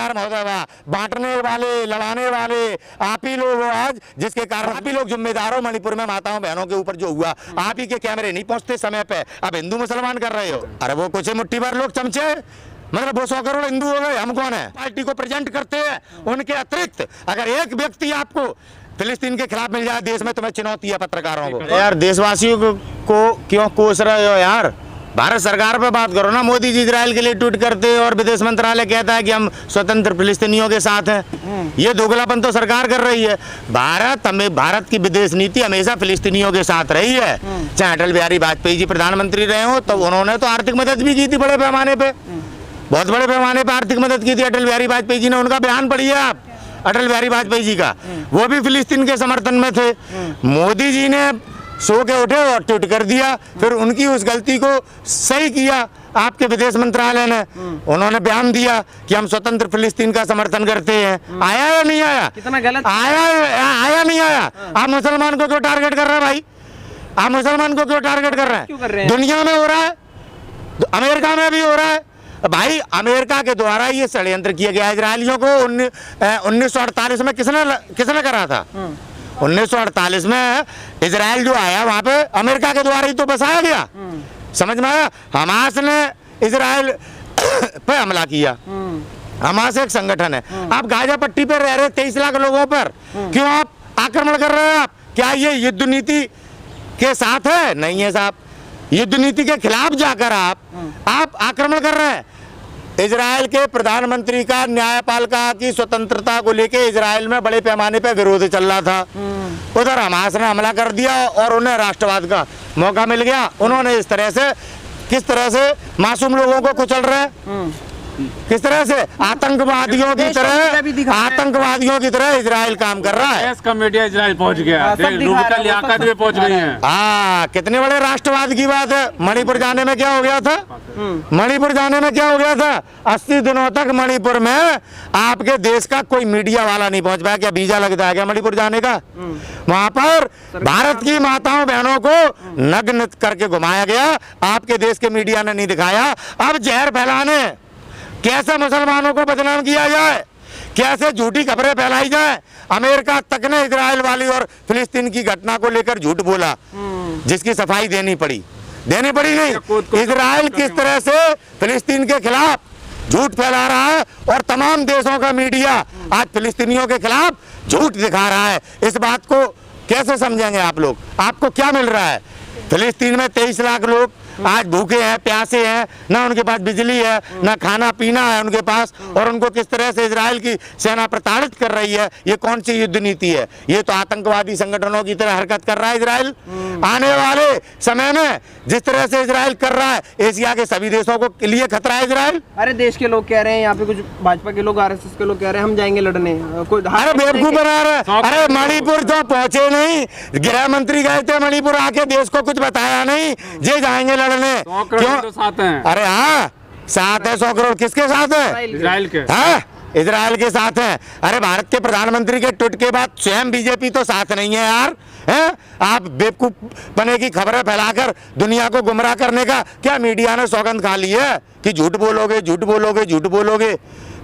नमस्कार महोदय, वाह, बांटने वाले, लड़ाने वाले आप ही लोग हो आज, जिसके कारण आप ही लोग जिम्मेदार हो। मणिपुर में माताओं बहनों के ऊपर जो हुआ, आप ही के कैमरे नहीं पहुंचते समय पे, अब हिंदू मुसलमान कर रहे हो। अरे वो कुछ मुट्ठी भर लोग चमचे, मतलब वो 100 करोड़ हिंदू हो गए, हम कौन है? पार्टी को प्रेजेंट करते हैं, उनके अतिरिक्त अगर एक व्यक्ति आपको फिलिस्तीन के खिलाफ मिल जाए देश में, तुम्हें चुनौती है पत्रकारों को। यार देशवासियों को क्यों कोस रहे हो यार? भारत सरकार पे बात करो ना। मोदी जी इजराइल के लिए ट्वीट करते हैं और विदेश मंत्रालय कहता है कि हम स्वतंत्र फिलिस्तीनियों के साथ हैं। ये दोगलापन तो सरकार कर रही है। भारत की विदेश नीति हमेशा फिलिस्तीनियों के साथ रही है। चाहे अटल बिहारी वाजपेयी जी प्रधानमंत्री रहे हो तो उन्होंने तो आर्थिक मदद भी की थी बड़े पैमाने पे, बहुत बड़े पैमाने पर आर्थिक मदद की थी अटल बिहारी वाजपेयी जी ने। उनका बयान पढ़िए आप, अटल बिहारी वाजपेयी जी का, वो भी फिलिस्तीन के समर्थन में थे। मोदी जी ने सो के उठे और ट्वीट कर दिया, फिर उनकी उस गलती को सही किया आपके विदेश मंत्रालय ने। उन्होंने बयान दिया कि हम स्वतंत्र फिलिस्तीन का समर्थन करते हैं। आया या नहीं आया? कितना गलत आया नहीं आया? आप मुसलमान को क्यों टारगेट कर रहे हैं भाई? आप मुसलमान को क्यों टारगेट कर रहे हैं? दुनिया में हो रहा है, अमेरिका में भी हो रहा है भाई। अमेरिका के द्वारा ये षड्यंत्र किया गया इजरायलियों को 1948 में किसने करा था? 1948 में इजराइल जो आया वहां पे अमेरिका के द्वारा ही तो बसाया गया। समझ में आया? हमास ने इजराइल पे हमला किया। हमास एक संगठन है। आप गाजा पट्टी पे रह रहे 23 लाख लोगों पर क्यों आप आक्रमण कर रहे हैं? आप क्या ये युद्ध नीति के साथ है? नहीं है साहब। युद्ध नीति के खिलाफ जाकर आप आक्रमण कर रहे हैं। इजराइल के प्रधानमंत्री का न्यायपालिका की स्वतंत्रता को लेकर इजराइल में बड़े पैमाने पर विरोध चल रहा था। उधर हमास ने हमला कर दिया और उन्हें राष्ट्रवाद का मौका मिल गया। उन्होंने इस तरह से, किस तरह से मासूम लोगों को कुचल रहे हैं, किस तरह से आतंकवादियों की तरह इजराइल काम कर रहा है। इसका मीडिया इजराइल पहुंच गया, लियाकत भी पहुंच गई है। कितने बड़े राष्ट्रवाद की बात है। मणिपुर जाने में क्या हो गया था? मणिपुर जाने में क्या हो गया था? 80 दिनों तक मणिपुर में आपके देश का कोई मीडिया वाला नहीं पहुंच पाया। क्या वीजा लगता है क्या मणिपुर जाने का? वहां पर भारत की माताओं बहनों को नग्न करके घुमाया गया, आपके देश के मीडिया ने नहीं दिखाया। अब जहर फैलाने, कैसे मुसलमानों को बदनाम किया जाए, कैसे झूठी खबरें फैलाई जाए। अमेरिका तक ने इजराइल वाली और फिलिस्तीन की घटना को लेकर झूठ बोला, जिसकी सफाई देनी पड़ी नहीं। इजराइल किस तरह से फिलिस्तीन के खिलाफ झूठ फैला रहा है और तमाम देशों का मीडिया आज फिलिस्तीनियों के खिलाफ झूठ दिखा रहा है। इस बात को कैसे समझेंगे आप लोग? आपको क्या मिल रहा है? फिलिस्तीन में 23 लाख लोग आज भूखे हैं, प्यासे हैं, ना उनके पास बिजली है, ना खाना पीना है उनके पास, और उनको किस तरह से इजराइल की सेना प्रताड़ित कर रही है। ये कौन सी युद्ध नीति है? ये तो आतंकवादी संगठनों की तरह हरकत कर रहा है इजराइल। आने वाले समय में जिस तरह से इजराइल कर रहा है, एशिया के सभी देशों को लिए खतरा है इजराइल। अरे देश के लोग कह रहे हैं, यहाँ पे कुछ भाजपा के लोग, RSS के लोग कह रहे हैं हम जाएंगे लड़ने। अरे बेवकूफ बना रहे हैं। अरे मणिपुर तो पहुंचे नहीं, गृह मंत्री गए थे मणिपुर, आके देश को कुछ बताया नहीं, जे जाएंगे लड़ने। क्यों? तो साथ हैं। अरे हाँ साथ है। 100 करोड़ किसके साथ है? इजराइल के। हाँ इजराइल के साथ है। अरे भारत के प्रधानमंत्री के ट्वीट के बाद स्वयं बीजेपी तो साथ नहीं है यार। हैं? आप बेवकूफ बने की खबरें फैलाकर दुनिया को गुमराह करने का क्या मीडिया ने सौगंध खा ली है कि झूठ बोलोगे, झूठ बोलोगे, झूठ बोलोगे,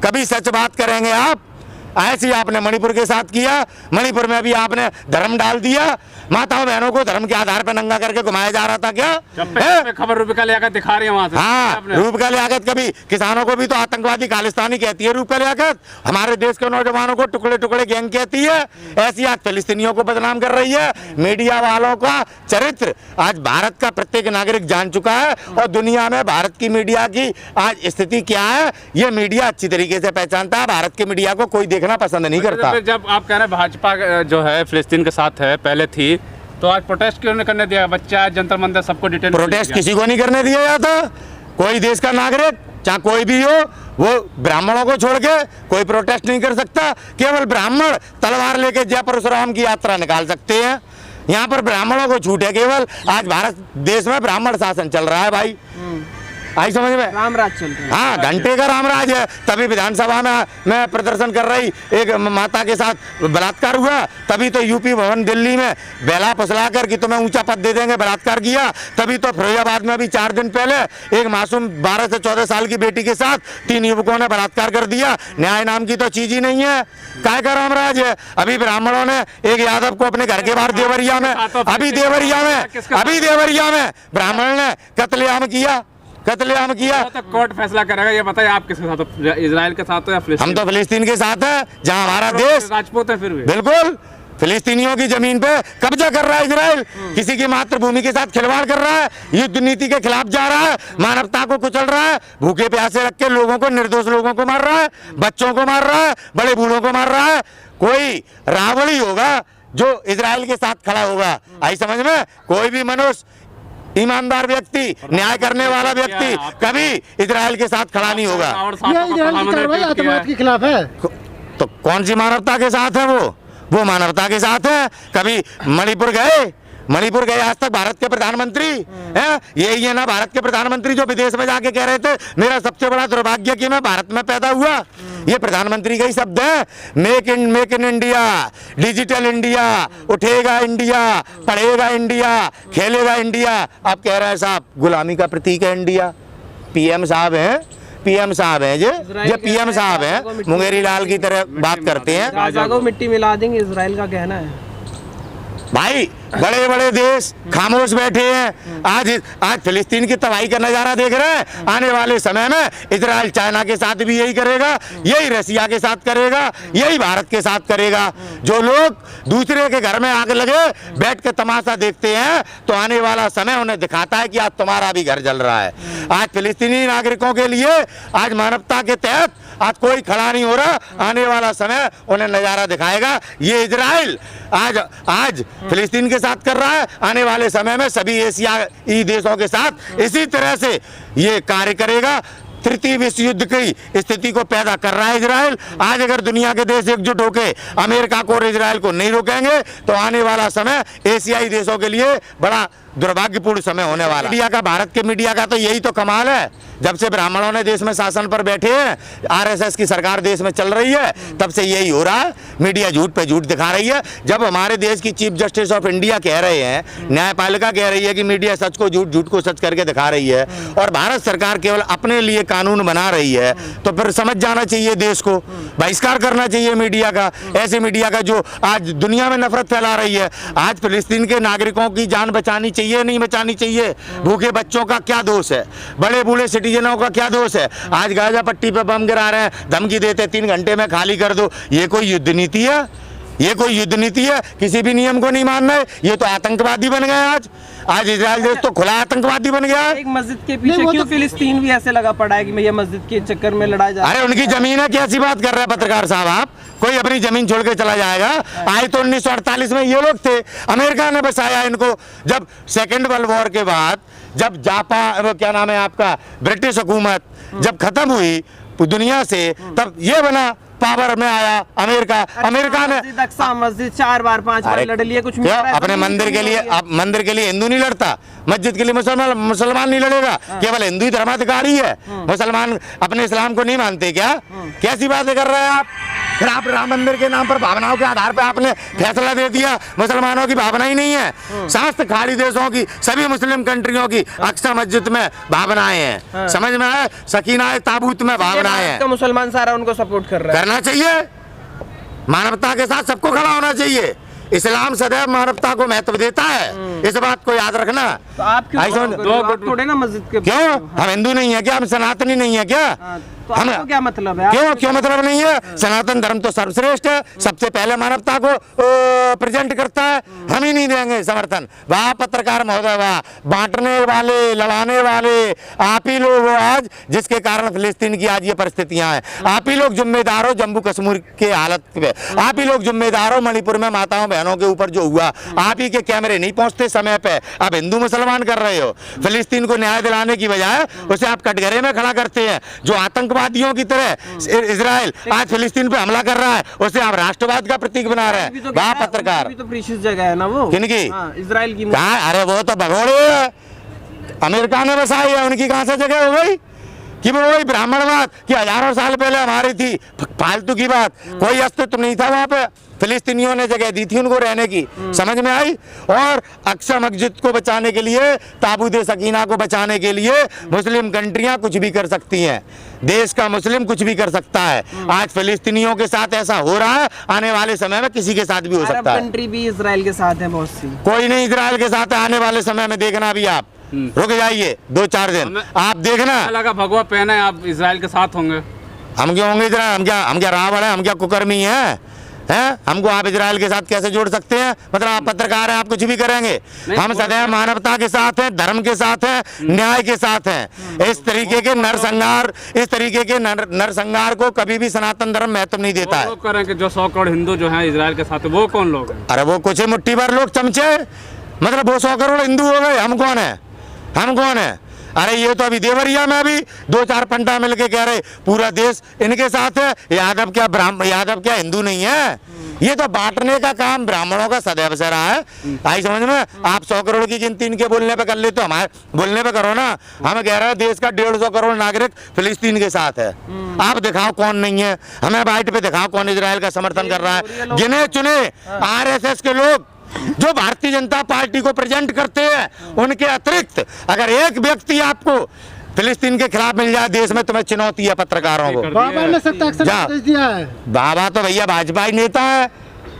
कभी सच बात करेंगे आप? ऐसे ही आपने मणिपुर के साथ किया। मणिपुर में भी आपने धर्म डाल दिया। माताओं बहनों को धर्म के आधार पर नंगा करके घुमाया जा रहा था क्या? खबर रूप का लियाकत दिखा रहे हैं वहां से। हाँ रूप का लियाकत। कभी किसानों को भी तो आतंकवादी खालिस्तानी कहती है रूप का लियाकत। हमारे देश के नौजवानों को टुकड़े टुकड़े गैंग कहती है। ऐसी आज फिलिस्तीनियों को बदनाम कर रही है। मीडिया वालों का चरित्र आज भारत का प्रत्येक नागरिक जान चुका है, और दुनिया में भारत की मीडिया की आज स्थिति क्या है ये मीडिया अच्छी तरीके से पहचानता है। भारत के मीडिया को कोई देखना पसंद नहीं करता। जब आप कह रहे हैं भाजपा जो है फिलिस्तीन के साथ है, पहले थी, तो आज प्रोटेस्ट क्यों नहीं करने दिया? बच्चा जंतर मंतर सबको डिटेन। प्रोटेस्ट किसी को नहीं करने दिया जाता। कोई देश का नागरिक चाहे कोई भी हो, वो ब्राह्मणों को छोड़ के कोई प्रोटेस्ट नहीं कर सकता। केवल ब्राह्मण तलवार लेके जय परशुराम की यात्रा निकाल सकते हैं। यहाँ पर ब्राह्मणों को छूट है केवल। आज भारत देश में ब्राह्मण शासन चल रहा है भाई। आई समझ में? राम राज चल रहा है। हाँ, घंटे का रामराज है। तभी विधानसभा में प्रदर्शन कर रही एक माता के साथ बलात्कार हुआ, तभी तो यूपी भवन दिल्ली में बेला फुसला कर कि तुम्हें ऊंचा पद दे देंगे बलात्कार किया। तभी तो फिरोजाबाद में भी 4 दिन पहले एक मासूम 12 से 14 साल की बेटी के साथ 3 युवकों ने बलात्कार कर दिया। न्याय नाम की तो चीज ही नहीं है, काय का रामराज है। अभी ब्राह्मणों ने एक यादव को अपने घर के बाहर देवरिया में ब्राह्मण ने कत्लेआम किया। तो कोर्ट फैसला करेगा, ये बताइए आप किसके साथ हो, इजराइल के साथ हो या फिलिस्तीन? हम तो फिलिस्तीन के साथ हैं, जहां हमारा देश राजपूत है। फिर भी बिल्कुल फिलिस्तीनियों की जमीन पे कब्जा कर रहा है इजराइल, किसी की मातृभूमि के साथ खिलवाड़ कर रहा है, युद्ध नीति के खिलाफ जा रहा है, मानवता को कुचल रहा है, भूखे प्यासे रख के लोगों को, निर्दोष लोगों को मार रहा है, बच्चों को मार रहा है, बड़े बूढ़ों को मार रहा है। कोई रावण ही होगा जो इजराइल के साथ खड़ा होगा, आई समझ में? कोई भी मनुष्य, ईमानदार व्यक्ति, न्याय करने वाला व्यक्ति कभी इजराइल के साथ खड़ा नहीं होगा। ये इजराइल की कार्रवाई आतंकवाद के खिलाफ है। तो कौन सी मानवता के साथ है? वो मानवता के साथ है। कभी मणिपुर गए आज तक भारत के प्रधानमंत्री हैं? यही है ना भारत के प्रधानमंत्री जो विदेश में जाके कह रहे थे मेरा सबसे बड़ा दुर्भाग्य कि मैं भारत में पैदा हुआ। ये प्रधानमंत्री का ही शब्द है, make in India, digital India, उठेगा इंडिया, पढ़ेगा इंडिया, खेलेगा इंडिया। आप कह रहे हैं साहब गुलामी का प्रतीक है इंडिया। पीएम साहब हैं ये पीएम साहब हैं, मुंगेरी लाल की तरह बात करते हैं। गाजा को मिट्टी मिला देंगे, इजराइल का कहना है। भाई बड़े बड़े देश खामोश बैठे हैं। आज फिलिस्तीन की तबाही का नजारा देख रहे हैं। आने वाले समय में इजराइल चाइना के साथ भी यही करेगा, यही रसिया के साथ करेगा, यही भारत के साथ करेगा। जो लोग दूसरे के घर में आग लगे बैठ के तमाशा देखते हैं, तो आने वाला समय उन्हें दिखाता है कि आज तुम्हारा भी घर जल रहा है। आज फिलिस्तीनी नागरिकों के लिए आज मानवता के तहत आज कोई खड़ा नहीं हो रहा। आने वाला समय उन्हें नजारा दिखाएगा। ये इजराइल आज फिलिस्तीन के साथ कर रहा है, आने वाले समय में सभी एशियाई देशों के साथ इसी तरह से ये कार्य करेगा। तृतीय विश्व युद्ध की स्थिति को पैदा कर रहा है इजराइल। आज अगर दुनिया के देश एकजुट होकर अमेरिका को और इजराइल को नहीं रोकेंगे तो आने वाला समय एशियाई देशों के लिए बड़ा दुर्भाग्यपूर्ण समय होने वाला। मीडिया का, भारत के मीडिया का तो यही तो कमाल है। जब से ब्राह्मणों ने देश में शासन पर बैठे हैं, आरएसएस की सरकार देश में चल रही है, तब से यही हो रहा है। मीडिया झूठ पे झूठ दिखा रही है। जब हमारे देश की चीफ जस्टिस ऑफ इंडिया कह रहे हैं, न्यायपालिका कह रही है कि मीडिया सच को झूठ, झूठ को सच करके दिखा रही है, और भारत सरकार केवल अपने लिए कानून बना रही है, तो फिर समझ जाना चाहिए देश को, बहिष्कार करना चाहिए मीडिया का, ऐसे मीडिया का जो आज दुनिया में नफरत फैला रही है। आज फिलिस्तीन के नागरिकों की जान बचानी चाहिए, नहीं बचानी चाहिए? भूखे बच्चों का क्या दोष है? बड़े बूढ़े सिटीजनों का क्या दोष है? आज गाजा पट्टी पे बम गिरा रहे हैं, धमकी देते 3 घंटे में खाली कर दो। ये कोई युद्ध नीति है? ये कोई युद्ध नीति है? किसी भी नियम को नहीं मानना है। ये तो आतंकवादी बन गए। आज इजराइल देश तो खुला आतंकवादी बन गया। एक मस्जिद के पीछे क्यों फिलिस्तीन भी ऐसे लगा पड़ा है कि भैया मस्जिद के चक्कर में लड़ाई जा रही है? अरे उनकी जमीन है, कैसी बात कर रहे हैं पत्रकार साहब आप? कोई अपनी जमीन छोड़ के चला जाएगा? आए तो 1948 में ये लोग थे, अमेरिका ने बसाया इनको। जब सेकेंड वर्ल्ड वॉर के बाद जब जापान, क्या नाम है आपका, ब्रिटिश हुकूमत जब खत्म हुई दुनिया से, तब ये बना, पावर में आया अमेरिका। अमेरिका ने मस्जिद 4 बार 5 बार लड़ लिए। कुछ अपने मंदिर के लिए, अब मंदिर के लिए हिंदू नहीं लड़ता, मस्जिद के लिए मुसलमान नहीं लड़ेगा। केवल हिंदू ही धर्माधिकारी है, मुसलमान अपने इस्लाम को नहीं मानते क्या? कैसी बातें कर रहे हैं आप? फिर आप राम मंदिर के नाम पर भावनाओं के आधार पर आपने फैसला दे दिया। मुसलमानों की भावना ही नहीं है। समस्त खाड़ी देशों की, सभी मुस्लिम कंट्रियों की अक्सा मस्जिद में भावनाएं हैं। समझ में आए? सकीना ताबूत में भावनाएं हैं। मुसलमान सारा उनको सपोर्ट कर रहा है। करना चाहिए, मानवता के साथ सबको खड़ा होना चाहिए। इस्लाम सदैव मानवता को महत्व देता है, इस बात को याद रखना। तो आप क्यों थोड़े ना मस्जिद के? क्यों? हम हिंदू नहीं है क्या? हम सनातनी नहीं है क्या? तो आपको क्या मतलब है? क्यों मतलब नहीं है? सनातन धर्म तो सर्वश्रेष्ठ है, सबसे पहले मानवता को प्रेजेंट करता है। हम ही नहीं देंगे समर्थन। वाह पत्रकार महोदय, वाह, बांटने वाले, लड़ाने वाले आप ही लोग हो आज, जिसके कारण फिलिस्तीन की आज ये परिस्थितियां हैं। आप ही लोग जिम्मेदार हो जम्मू कश्मीर के हालत पे, आप ही लोग जिम्मेदार हो मणिपुर में माताओं बहनों के ऊपर जो हुआ। आप ही के कैमरे नहीं पहुंचते समय पे, आप हिंदू मुसलमान कर रहे हो। फिलिस्तीन को न्याय दिलाने की बजाय उसे आप कटघरे में खड़ा करते हैं। जो आतंकवादियों की तरह इजराइल आज फिलिस्तीन पे हमला कर रहा है, उसे आप राष्ट्रवाद का प्रतीक बना रहे हैं। वाह पत्रकार, तो प्रीशियस जगह है ना वो। किनकी? इजराइल की। कहाँ? अरे वो तो भगोड़े है। अमेरिका ने बसाई है, उनकी कहाँ से जगह हो गई कि वो वही ब्राह्मणवाद कि हजारों साल पहले हमारी थी, फालतू की बात, कोई अस्तित्व नहीं था वहां पे। फिलिस्तीनियों ने जगह दी थी उनको रहने की, समझ में आई। और अक्सा मस्जिद को बचाने के लिए, ताबूत सकीना को बचाने के लिए मुस्लिम कंट्रियां कुछ भी कर सकती हैं, देश का मुस्लिम कुछ भी कर सकता है। आज फिलिस्तीनियों के साथ ऐसा हो रहा है, आने वाले समय में किसी के साथ भी हो सकता है। कंट्री भी इजराइल के साथ है बहुत सी, कोई नहीं इजराइल के साथ है, आने वाले समय में देखना भी आप, रुक जाइए 2-4 दिन आप देखना। लगा भगवा पहने आप इजराइल के साथ होंगे। हम क्यों होंगे इजराइल, हम क्या रावण है, हम क्या कुकर्मी हैं? हमको आप इजराइल के साथ कैसे जोड़ सकते हैं? मतलब आप पत्रकार हैं, आप कुछ भी करेंगे। हम सदैव मानवता के साथ हैं, धर्म के साथ हैं, न्याय के साथ हैं। इस तरीके के नरसंहार को कभी भी सनातन धर्म महत्व नहीं देता है। लोग करें कि जो 100 करोड़ हिंदू जो हैं इजराइल के साथ, वो कौन लोग हैं? अरे वो कुछ ही मुट्ठी भर लोग चमचे, मतलब वो 100 करोड़ हिंदू हो गए, हम कौन है, हम कौन है? अरे ये तो अभी देवरिया में भी 2-4 पंडा मिलके कह रहे पूरा देश इनके साथ है। यादव क्या हिंदू नहीं है? ये तो बांटने का काम ब्राह्मणों का सदैव से रहा है। आई समझ में? आप 100 करोड़ की गिनती इनके बोलने पे कर ले, तो हमारे बोलने पे करो ना। हम कह रहे हैं देश का 150 करोड़ नागरिक फिलिस्तीन के साथ है। आप दिखाओ कौन नहीं है, हमें बाइट पे दिखाओ कौन इजराइल का समर्थन कर रहा है। गिने चुने RSS के लोग जो भारतीय जनता पार्टी को प्रेजेंट करते हैं, उनके अतिरिक्त अगर एक व्यक्ति आपको फिलिस्तीन के खिलाफ मिल जाए देश में, तुम्हें चुनौती है पत्रकारों को। बाबा ने सख्त एक्शन नोटिस दिया है। बाबा तो भैया भाजपा ही नेता है,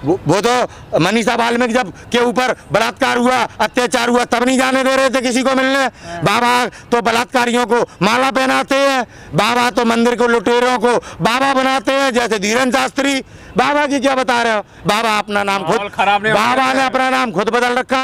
वो तो मनीषा वाल्मीकि जब के ऊपर बलात्कार हुआ, अत्याचार हुआ, तब नहीं जाने दे रहे थे किसी को मिलने। बाबा तो बलात्कारियों को माला पहनाते हैं, बाबा तो मंदिर को लुटेरों को बाबा बनाते हैं, जैसे धीरेन शास्त्री। बाबा की क्या बता रहे हो? बाबा अपना नाम खुद, बाबा ने अपना नाम खुद बदल रखा।